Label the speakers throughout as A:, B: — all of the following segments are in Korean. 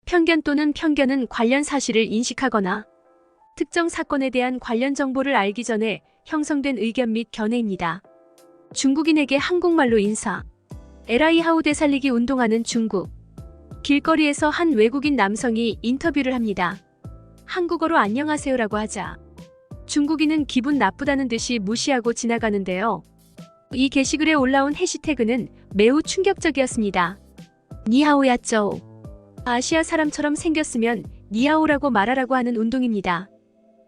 A: 편견 또는 편견은 관련 사실을 인식하거나 특정 사건에 대한 관련 정보를 알기 전에 형성된 의견 및 견해입니다. 중국인에게 한국말로 인사. LI 하우대 살리기 운동하는 중국. 길거리에서 한 외국인 남성이 인터뷰를 합니다. 한국어로 안녕하세요라고 하자 중국인은 기분 나쁘다는 듯이 무시하고 지나가는데요. 이 게시글에 올라온 해시태그는 매우 충격적이었습니다. 니하오야쩌. 아시아 사람처럼 생겼으면 니하오라고 말하라고 하는 운동입니다.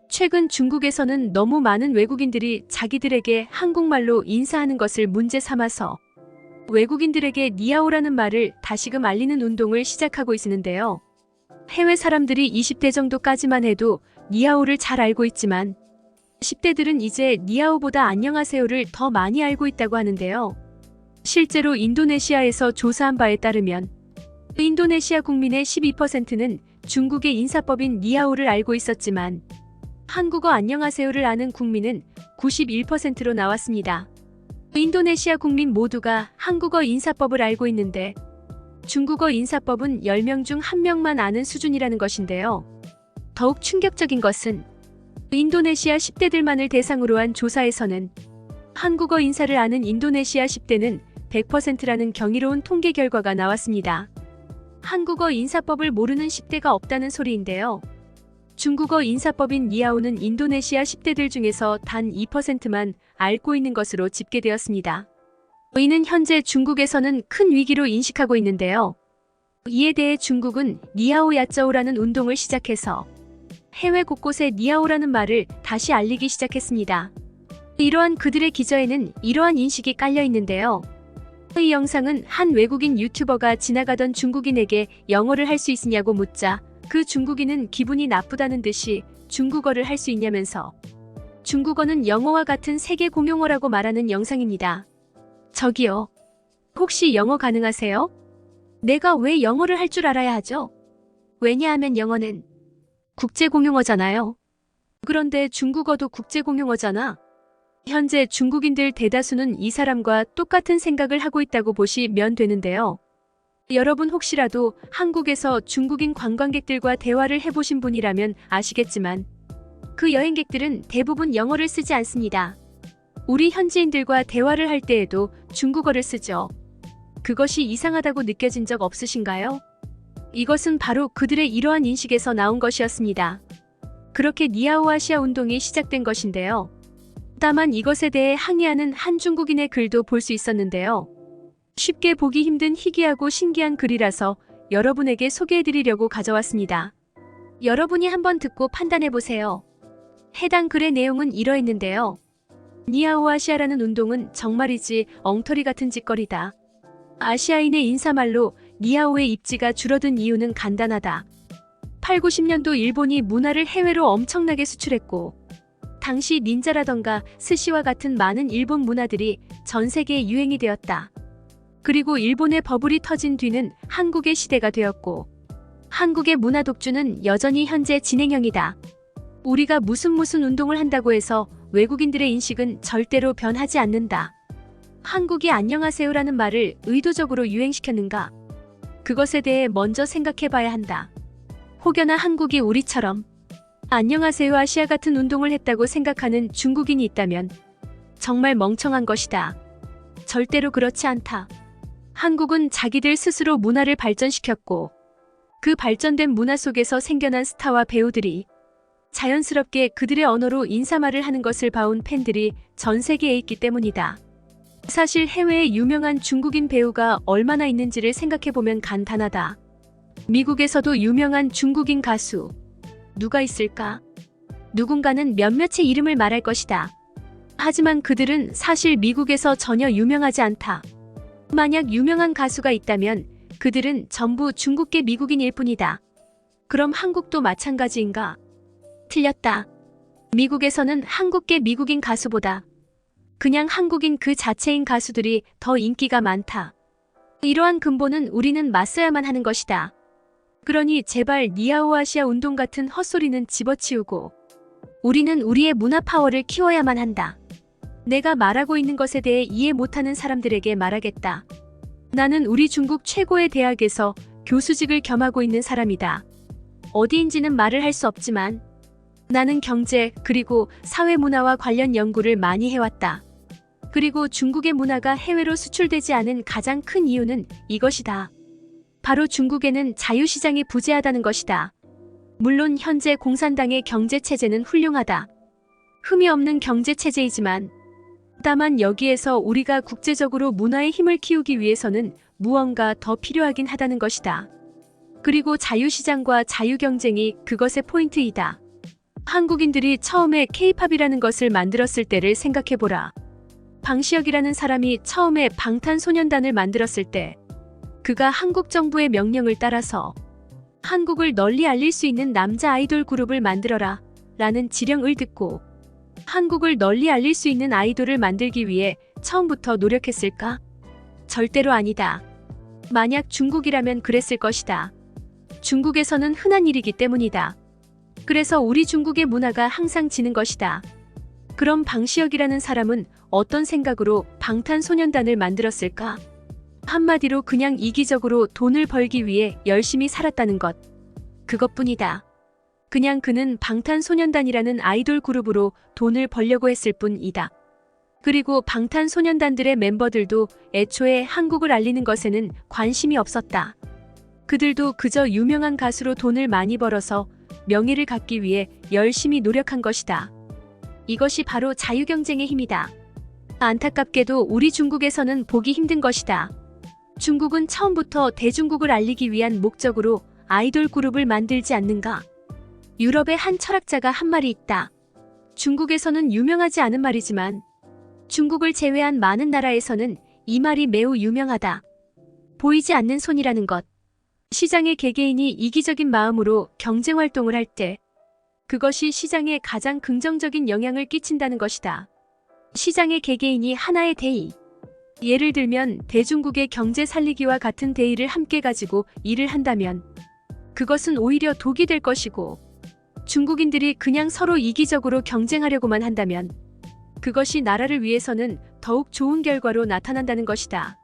A: 최근 중국에서는 너무 많은 외국인들이 자기들에게 한국말로 인사하는 것을 문제 삼아서 외국인들에게 니하오라는 말을 다시금 알리는 운동을 시작하고 있는데요. 해외 사람들이 20대 정도까지만 해도 니하오를 잘 알고 있지만 10대들은 이제 니하오보다 안녕하세요를 더 많이 알고 있다고 하는데요. 실제로 인도네시아에서 조사한 바에 따르면 인도네시아 국민의 12%는 중국의 인사법인 니하오를 알고 있었지만 한국어 안녕하세요를 아는 국민은 91%로 나왔습니다. 인도네시아 국민 모두가 한국어 인사법을 알고 있는데 중국어 인사법은 10명 중 1명만 아는 수준이라는 것인데요. 더욱 충격적인 것은 인도네시아 10대들만을 대상으로 한 조사에서는 한국어 인사를 아는 인도네시아 10대는 100%라는 경이로운 통계 결과가 나왔습니다. 한국어 인사법을 모르는 10대가 없다는 소리인데요. 중국어 인사법인 니하오는 인도네시아 10대들 중에서 단 2%만 알고 있는 것으로 집계되었습니다. 이는 현재 중국에서는 큰 위기로 인식하고 있는데요. 이에 대해 중국은 니하오 야쩌오라는 운동을 시작해서 해외 곳곳에 니하오라는 말을 다시 알리기 시작했습니다. 이러한 그들의 기저에는 이러한 인식이 깔려 있는데요. 이 영상은 한 외국인 유튜버가 지나가던 중국인에게 영어를 할 수 있으냐고 묻자 그 중국인은 기분이 나쁘다는 듯이 중국어를 할 수 있냐면서 중국어는 영어와 같은 세계 공용어라고 말하는 영상입니다. 저기요. 혹시 영어 가능하세요? 내가 왜 영어를 할 줄 알아야 하죠? 왜냐하면 영어는 국제 공용어잖아요. 그런데 중국어도 국제 공용어잖아. 현재 중국인들 대다수는 이 사람과 똑같은 생각을 하고 있다고 보시면 되는데요. 여러분 혹시라도 한국에서 중국인 관광객들과 대화를 해보신 분이라면 아시겠지만 그 여행객들은 대부분 영어를 쓰지 않습니다. 우리 현지인들과 대화를 할 때에도 중국어를 쓰죠. 그것이 이상하다고 느껴진 적 없으신가요? 이것은 바로 그들의 이러한 인식에서 나온 것이었습니다. 그렇게 니하오 아시아 운동이 시작된 것인데요. 다만 이것에 대해 항의하는 한 중국인의 글도 볼 수 있었는데요. 쉽게 보기 힘든 희귀하고 신기한 글이라서 여러분에게 소개해드리려고 가져왔습니다. 여러분이 한번 듣고 판단해보세요. 해당 글의 내용은 이러했는데요. 니하오 아시아라는 운동은 정말이지 엉터리 같은 짓거리다. 아시아인의 인사말로 니하오의 입지가 줄어든 이유는 간단하다. 8, 90년도 일본이 문화를 해외로 엄청나게 수출했고 당시 닌자라던가 스시와 같은 많은 일본 문화들이 전 세계에 유행이 되었다. 그리고 일본의 버블이 터진 뒤는 한국의 시대가 되었고 한국의 문화 독주는 여전히 현재 진행형이다. 우리가 무슨 운동을 한다고 해서 외국인들의 인식은 절대로 변하지 않는다. 한국이 안녕하세요라는 말을 의도적으로 유행시켰는가? 그것에 대해 먼저 생각해봐야 한다. 혹여나 한국이 우리처럼 안녕하세요 아시아 같은 운동을 했다고 생각하는 중국인이 있다면 정말 멍청한 것이다. 절대로 그렇지 않다. 한국은 자기들 스스로 문화를 발전시켰고 그 발전된 문화 속에서 생겨난 스타와 배우들이 자연스럽게 그들의 언어로 인사말을 하는 것을 봐온 팬들이 전 세계에 있기 때문이다. 사실 해외에 유명한 중국인 배우가 얼마나 있는지를 생각해보면 간단하다. 미국에서도 유명한 중국인 가수 누가 있을까? 누군가는 몇몇의 이름을 말할 것이다. 하지만 그들은 사실 미국에서 전혀 유명하지 않다. 만약 유명한 가수가 있다면 그들은 전부 중국계 미국인일 뿐이다. 그럼 한국도 마찬가지인가? 틀렸다. 미국에서는 한국계 미국인 가수보다 그냥 한국인 그 자체인 가수들이 더 인기가 많다. 이러한 근본은 우리는 맞서야만 하는 것이다. 그러니 제발 니하오 아시아 운동 같은 헛소리는 집어치우고 우리는 우리의 문화 파워를 키워야만 한다. 내가 말하고 있는 것에 대해 이해 못하는 사람들에게 말하겠다. 나는 우리 중국 최고의 대학에서 교수직을 겸하고 있는 사람이다. 어디인지는 말을 할 수 없지만 나는 경제 그리고 사회 문화와 관련 연구를 많이 해왔다. 그리고 중국의 문화가 해외로 수출되지 않은 가장 큰 이유는 이것이다. 바로 중국에는 자유시장이 부재하다는 것이다. 물론 현재 공산당의 경제체제는 훌륭하다. 흠이 없는 경제체제이지만 다만 여기에서 우리가 국제적으로 문화의 힘을 키우기 위해서는 무언가 더 필요하긴 하다는 것이다. 그리고 자유시장과 자유경쟁이 그것의 포인트이다. 한국인들이 처음에 K-팝이라는 것을 만들었을 때를 생각해보라. 방시혁이라는 사람이 처음에 방탄소년단을 만들었을 때 그가 한국 정부의 명령을 따라서 한국을 널리 알릴 수 있는 남자 아이돌 그룹을 만들어라 라는 지령을 듣고 한국을 널리 알릴 수 있는 아이돌을 만들기 위해 처음부터 노력했을까? 절대로 아니다. 만약 중국이라면 그랬을 것이다. 중국에서는 흔한 일이기 때문이다. 그래서 우리 중국의 문화가 항상 지는 것이다. 그럼 방시혁이라는 사람은 어떤 생각으로 방탄소년단을 만들었을까? 한마디로 그냥 이기적으로 돈을 벌기 위해 열심히 살았다는 것. 그것뿐이다. 그냥 그는 방탄소년단이라는 아이돌 그룹으로 돈을 벌려고 했을 뿐이다. 그리고 방탄소년단들의 멤버들도 애초에 한국을 알리는 것에는 관심이 없었다. 그들도 그저 유명한 가수로 돈을 많이 벌어서 명예를 갖기 위해 열심히 노력한 것이다. 이것이 바로 자유경쟁의 힘이다. 안타깝게도 우리 중국에서는 보기 힘든 것이다. 중국은 처음부터 대중국을 알리기 위한 목적으로 아이돌 그룹을 만들지 않는가? 유럽의 한 철학자가 한 말이 있다. 중국에서는 유명하지 않은 말이지만 중국을 제외한 많은 나라에서는 이 말이 매우 유명하다. 보이지 않는 손이라는 것. 시장의 개개인이 이기적인 마음으로 경쟁활동을 할 때 그것이 시장에 가장 긍정적인 영향을 끼친다는 것이다. 시장의 개개인이 하나의 대의. 예를 들면 대중국의 경제 살리기와 같은 대의를 함께 가지고 일을 한다면 그것은 오히려 독이 될 것이고 중국인들이 그냥 서로 이기적으로 경쟁하려고만 한다면 그것이 나라를 위해서는 더욱 좋은 결과로 나타난다는 것이다.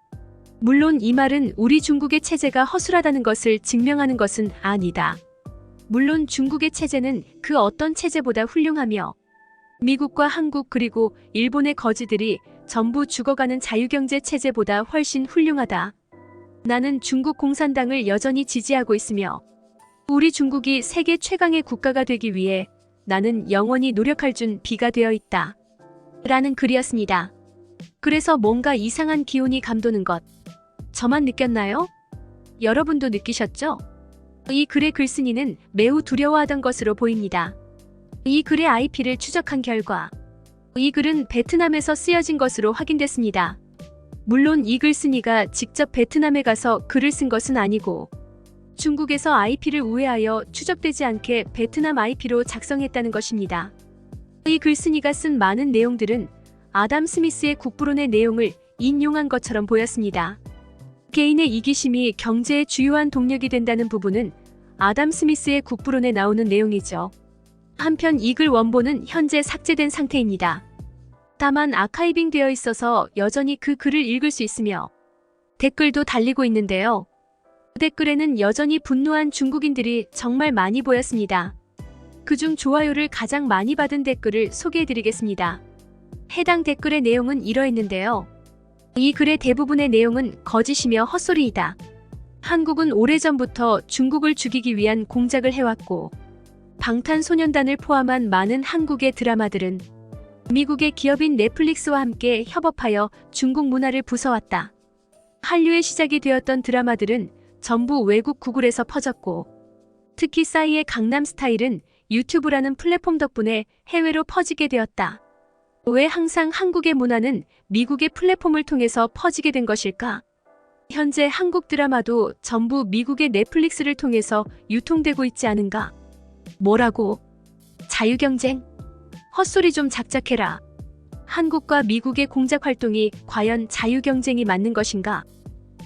A: 물론 이 말은 우리 중국의 체제가 허술하다는 것을 증명하는 것은 아니다. 물론 중국의 체제는 그 어떤 체제보다 훌륭하며 미국과 한국 그리고 일본의 거지들이 전부 죽어가는 자유경제 체제보다 훨씬 훌륭하다. 나는 중국 공산당을 여전히 지지하고 있으며 우리 중국이 세계 최강의 국가가 되기 위해 나는 영원히 노력할 준비가 되어 있다. 라는 글이었습니다. 그래서 뭔가 이상한 기운이 감도는 것. 저만 느꼈나요? 여러분도 느끼셨죠? 이 글의 글쓴이는 매우 두려워하던 것으로 보입니다. 이 글의 IP를 추적한 결과 이 글은 베트남에서 쓰여진 것으로 확인됐습니다. 물론 이 글쓴이가 직접 베트남에 가서 글을 쓴 것은 아니고 중국에서 IP를 우회하여 추적되지 않게 베트남 IP로 작성했다는 것입니다. 이 글쓴이가 쓴 많은 내용들은 아담 스미스의 국부론의 내용을 인용한 것처럼 보였습니다. 개인의 이기심이 경제의 주요한 동력이 된다는 부분은 아담 스미스의 국부론에 나오는 내용이죠. 한편 이 글 원본은 현재 삭제된 상태입니다. 다만 아카이빙 되어 있어서 여전히 그 글을 읽을 수 있으며 댓글도 달리고 있는데요. 댓글에는 여전히 분노한 중국인들이 정말 많이 보였습니다. 그중 좋아요를 가장 많이 받은 댓글을 소개해드리겠습니다. 해당 댓글의 내용은 이러했는데요. 이 글의 대부분의 내용은 거짓이며 헛소리이다. 한국은 오래전부터 중국을 죽이기 위한 공작을 해왔고 방탄소년단을 포함한 많은 한국의 드라마들은 미국의 기업인 넷플릭스와 함께 협업하여 중국 문화를 부숴왔다. 한류의 시작이 되었던 드라마들은 전부 외국 구글에서 퍼졌고 특히 싸이의 강남스타일은 유튜브라는 플랫폼 덕분에 해외로 퍼지게 되었다. 왜 항상 한국의 문화는 미국의 플랫폼을 통해서 퍼지게 된 것일까? 현재 한국 드라마도 전부 미국의 넷플릭스를 통해서 유통되고 있지 않은가? 뭐라고? 자유경쟁? 헛소리 좀 작작해라. 한국과 미국의 공작 활동이 과연 자유경쟁이 맞는 것인가?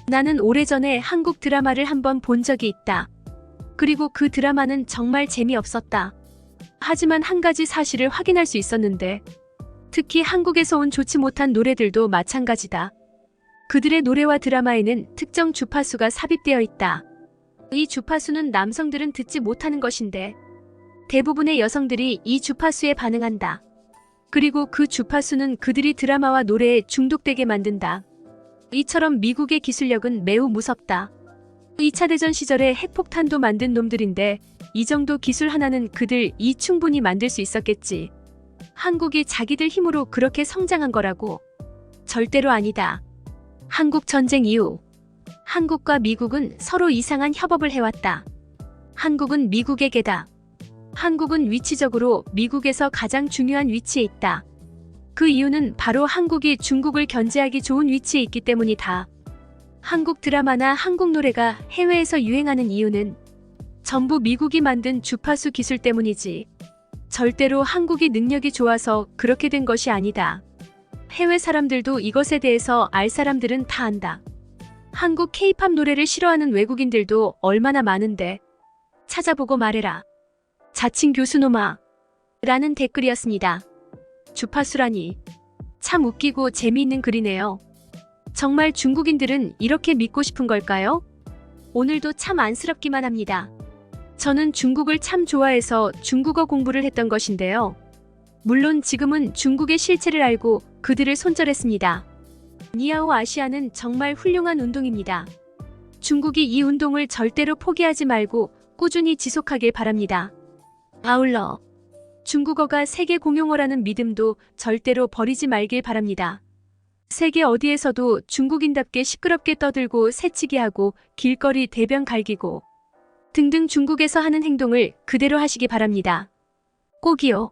A: 나는 오래전에 한국 드라마를 한번 본 적이 있다. 그리고 그 드라마는 정말 재미없었다. 하지만 한 가지 사실을 확인할 수 있었는데 특히 한국에서 온 좋지 못한 노래들도 마찬가지다. 그들의 노래와 드라마에는 특정 주파수가 삽입되어 있다. 이 주파수는 남성들은 듣지 못하는 것인데 대부분의 여성들이 이 주파수에 반응한다. 그리고 그 주파수는 그들이 드라마와 노래에 중독되게 만든다. 이처럼 미국의 기술력은 매우 무섭다. 2차 대전 시절에 핵폭탄도 만든 놈들인데 이 정도 기술 하나는 그들이 충분히 만들 수 있었겠지. 한국이 자기들 힘으로 그렇게 성장한 거라고? 절대로 아니다. 한국 전쟁 이후 한국과 미국은 서로 이상한 협업을 해왔다. 한국은 미국에게다. 한국은 위치적으로 미국에서 가장 중요한 위치에 있다. 그 이유는 바로 한국이 중국을 견제하기 좋은 위치에 있기 때문이다. 한국 드라마나 한국 노래가 해외에서 유행하는 이유는 전부 미국이 만든 주파수 기술 때문이지. 절대로 한국이 능력이 좋아서 그렇게 된 것이 아니다. 해외 사람들도 이것에 대해서 알 사람들은 다 안다. 한국 K-팝 노래를 싫어하는 외국인들도 얼마나 많은데. 찾아보고 말해라. 자칭 교수놈아. 라는 댓글이었습니다. 주파수라니. 참 웃기고 재미있는 글이네요. 정말 중국인들은 이렇게 믿고 싶은 걸까요? 오늘도 참 안쓰럽기만 합니다. 저는 중국을 참 좋아해서 중국어 공부를 했던 것인데요. 물론 지금은 중국의 실체를 알고 그들을 손절했습니다. 니아오 아시아는 정말 훌륭한 운동입니다. 중국이 이 운동을 절대로 포기하지 말고 꾸준히 지속하길 바랍니다. 아울러 중국어가 세계 공용어라는 믿음도 절대로 버리지 말길 바랍니다. 세계 어디에서도 중국인답게 시끄럽게 떠들고 새치기 하고 길거리 대변 갈기고 등등 중국에서 하는 행동을 그대로 하시기 바랍니다. 꼭이요.